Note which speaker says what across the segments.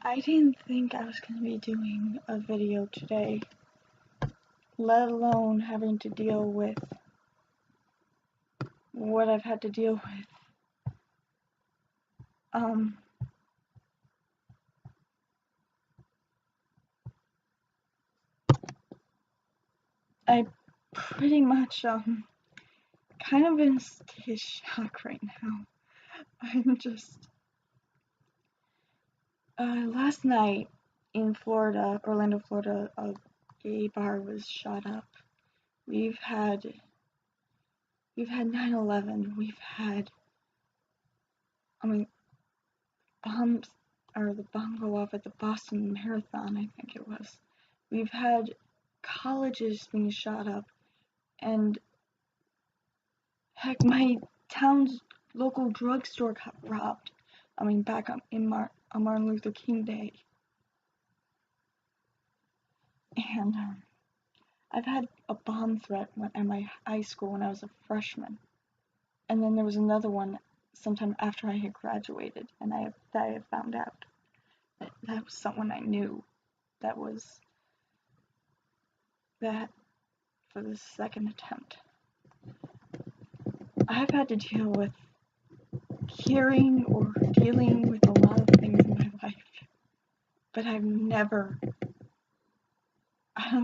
Speaker 1: I didn't think I was going to be doing a video today, let alone having to deal with what I've had to deal with. I pretty much, kind of in a state of shock right now. I'm just, last night in Florida, Orlando, Florida, a gay bar was shot up. We've had 9/11, we've had, bombs, or the bomb go off at the Boston Marathon, I think it was. We've had colleges being shot up, and heck, my town's local drugstore got robbed. Back on Martin Luther King Day. And I've had a bomb threat at my high school when I was a freshman. And then there was another one sometime after I had graduated, and I had found out that was someone I knew that was that for the second attempt. I've had to deal with hearing or dealing with a lot of things in my life, but I don't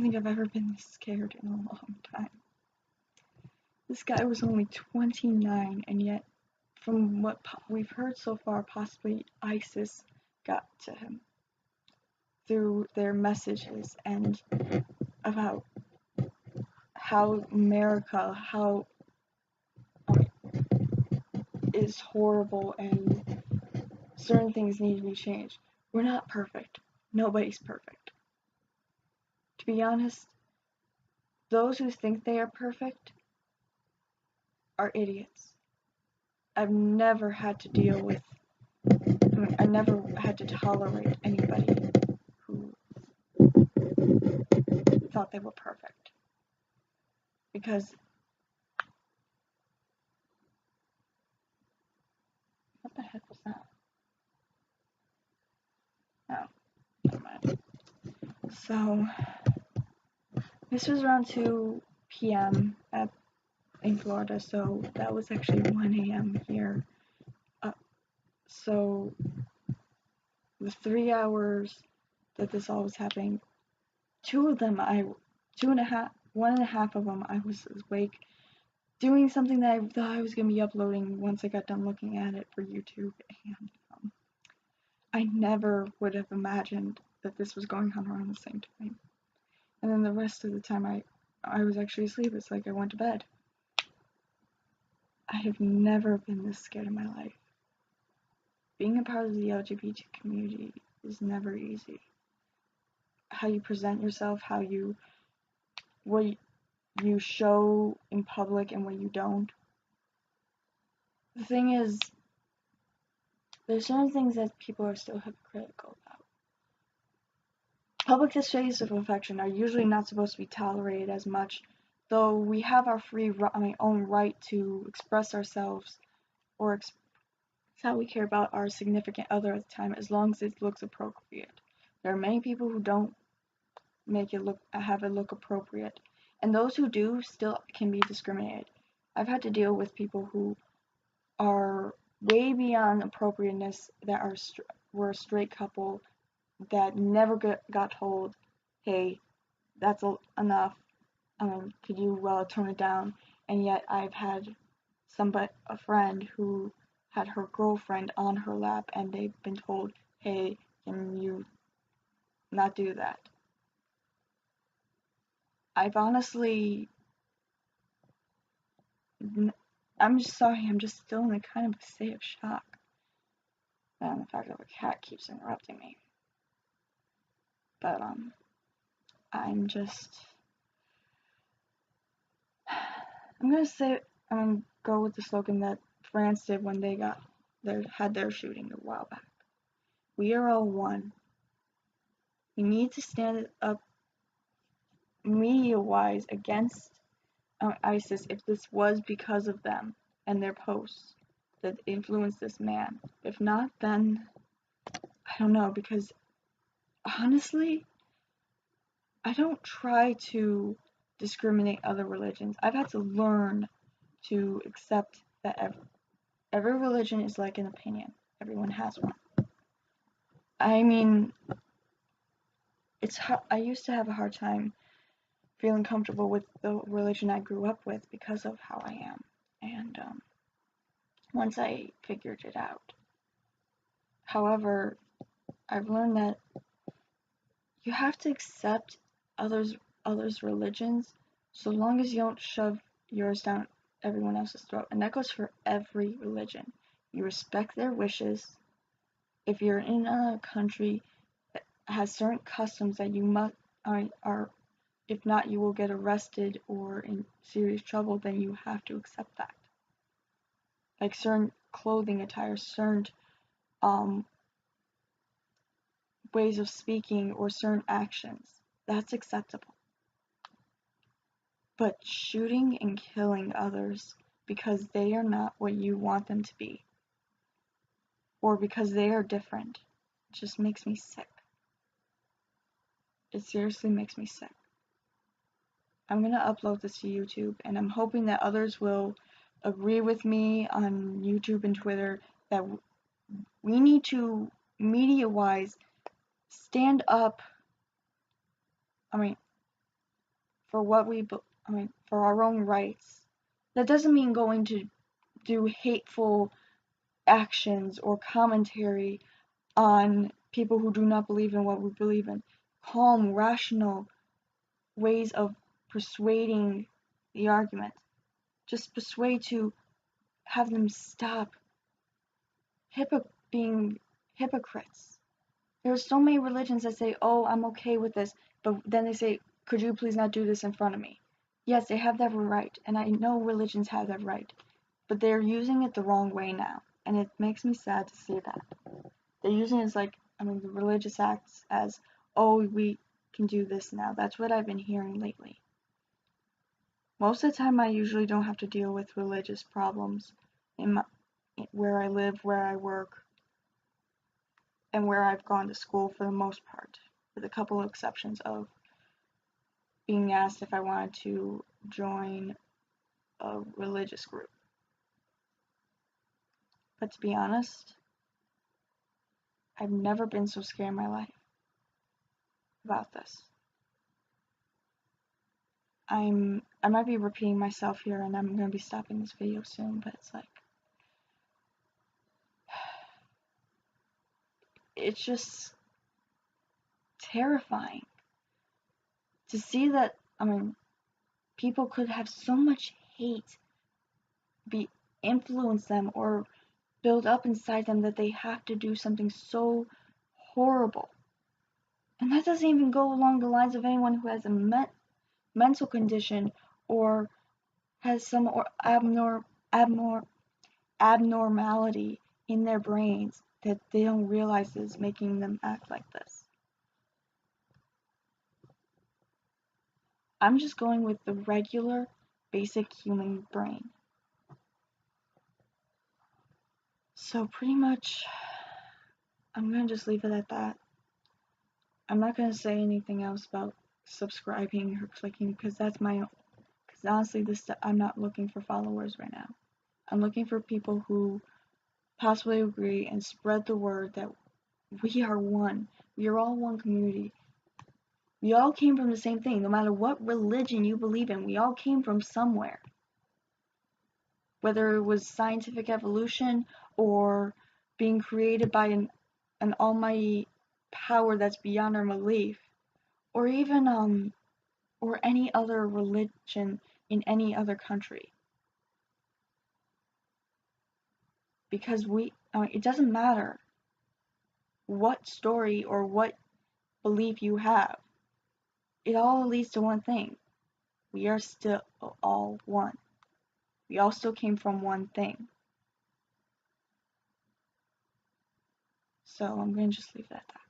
Speaker 1: think I've ever been this scared in a long time. This guy was only 29, and yet, from what we've heard so far, possibly ISIS got to him through their messages and about how America, is horrible and certain things need to be changed. We're not perfect. Nobody's perfect. To be honest, those who think they are perfect are idiots. I've never had to deal with, I never had to tolerate anybody who thought they were perfect. Because what the heck was that? Oh, never mind. So, this was around 2 p.m. in Florida, so that was actually 1 a.m. here. So, the 3 hours that this all was happening, 1.5 of them, I was awake, doing something that I thought I was going to be uploading once I got done looking at it for YouTube, and I never would have imagined that this was going on around the same time. And then the rest of the time I was actually asleep. It's like I went to bed. I have never been this scared in my life. Being a part of the LGBT community is never easy. How you present yourself, what you show in public and what you don't. The thing is, there's certain things that people are still hypocritical about. Public displays of affection are usually not supposed to be tolerated as much, though we have our own right to express ourselves or express how we care about our significant other at the time, as long as it looks appropriate. There are many people who don't have it look appropriate, and those who do still can be discriminated. I've had to deal with people who are way beyond appropriateness, that were a straight couple that never got told, hey, that's enough, could you tone it down? And yet I've had a friend who had her girlfriend on her lap, and they've been told, hey, can you not do that? I've honestly, I'm just sorry, I'm just still in a kind of a state of shock. And the fact that the cat keeps interrupting me. But, I'm gonna go with the slogan that France did when they had their shooting a while back. We are all one. We need to stand up media-wise against ISIS if this was because of them and their posts that influenced this man. If not, then I don't know, because honestly, I don't try to discriminate other religions. I've had to learn to accept that every religion is like an opinion. Everyone has one. I mean, I used to have a hard time feeling comfortable with the religion I grew up with because of how I am. And once I figured it out. However, I've learned that you have to accept others' religions so long as you don't shove yours down everyone else's throat. And that goes for every religion. You respect their wishes. If you're in a country that has certain customs that you must are if not you will get arrested or in serious trouble, then you have to accept that. Like certain clothing attire, certain ways of speaking, or certain actions. That's acceptable. But shooting and killing others because they are not what you want them to be, or because they are different, just makes me sick. It seriously makes me sick. I'm gonna upload this to YouTube, and I'm hoping that others will agree with me on YouTube and Twitter that we need to, media-wise, stand up, for what for our own rights. That doesn't mean going to do hateful actions or commentary on people who do not believe in what we believe in. Calm, rational ways of persuading the argument. Just persuade to have them stop being hypocrites. There are so many religions that say, oh, I'm okay with this, but then they say, could you please not do this in front of me? Yes, they have that right, and I know religions have that right, but they're using it the wrong way now, and it makes me sad to see that. They're using it as the religious acts as, oh, we can do this now. That's what I've been hearing lately. Most of the time, I usually don't have to deal with religious problems where I live, where I work, and where I've gone to school for the most part, with a couple of exceptions of being asked if I wanted to join a religious group. But to be honest, I've never been so scared in my life about this. I might be repeating myself here, and I'm going to be stopping this video soon, but it's just terrifying to see that, people could have so much hate influence them or build up inside them that they have to do something so horrible. And that doesn't even go along the lines of anyone who has a mental condition or has some abnormality in their brains that they don't realize is making them act like this. I'm just going with the regular, basic human brain. So pretty much, I'm gonna just leave it at that. I'm not gonna say anything else about subscribing or clicking because honestly, I'm not looking for followers right now. I'm looking for people who possibly agree and spread the word that we are one. We are all one community. We all came from the same thing. No matter what religion you believe in, we all came from somewhere. Whether it was scientific evolution or being created by an almighty power that's beyond our belief, or even or any other religion in any other country. Because it doesn't matter what story or what belief you have. It all leads to one thing. We are still all one. We all still came from one thing. So I'm going to just leave it at that.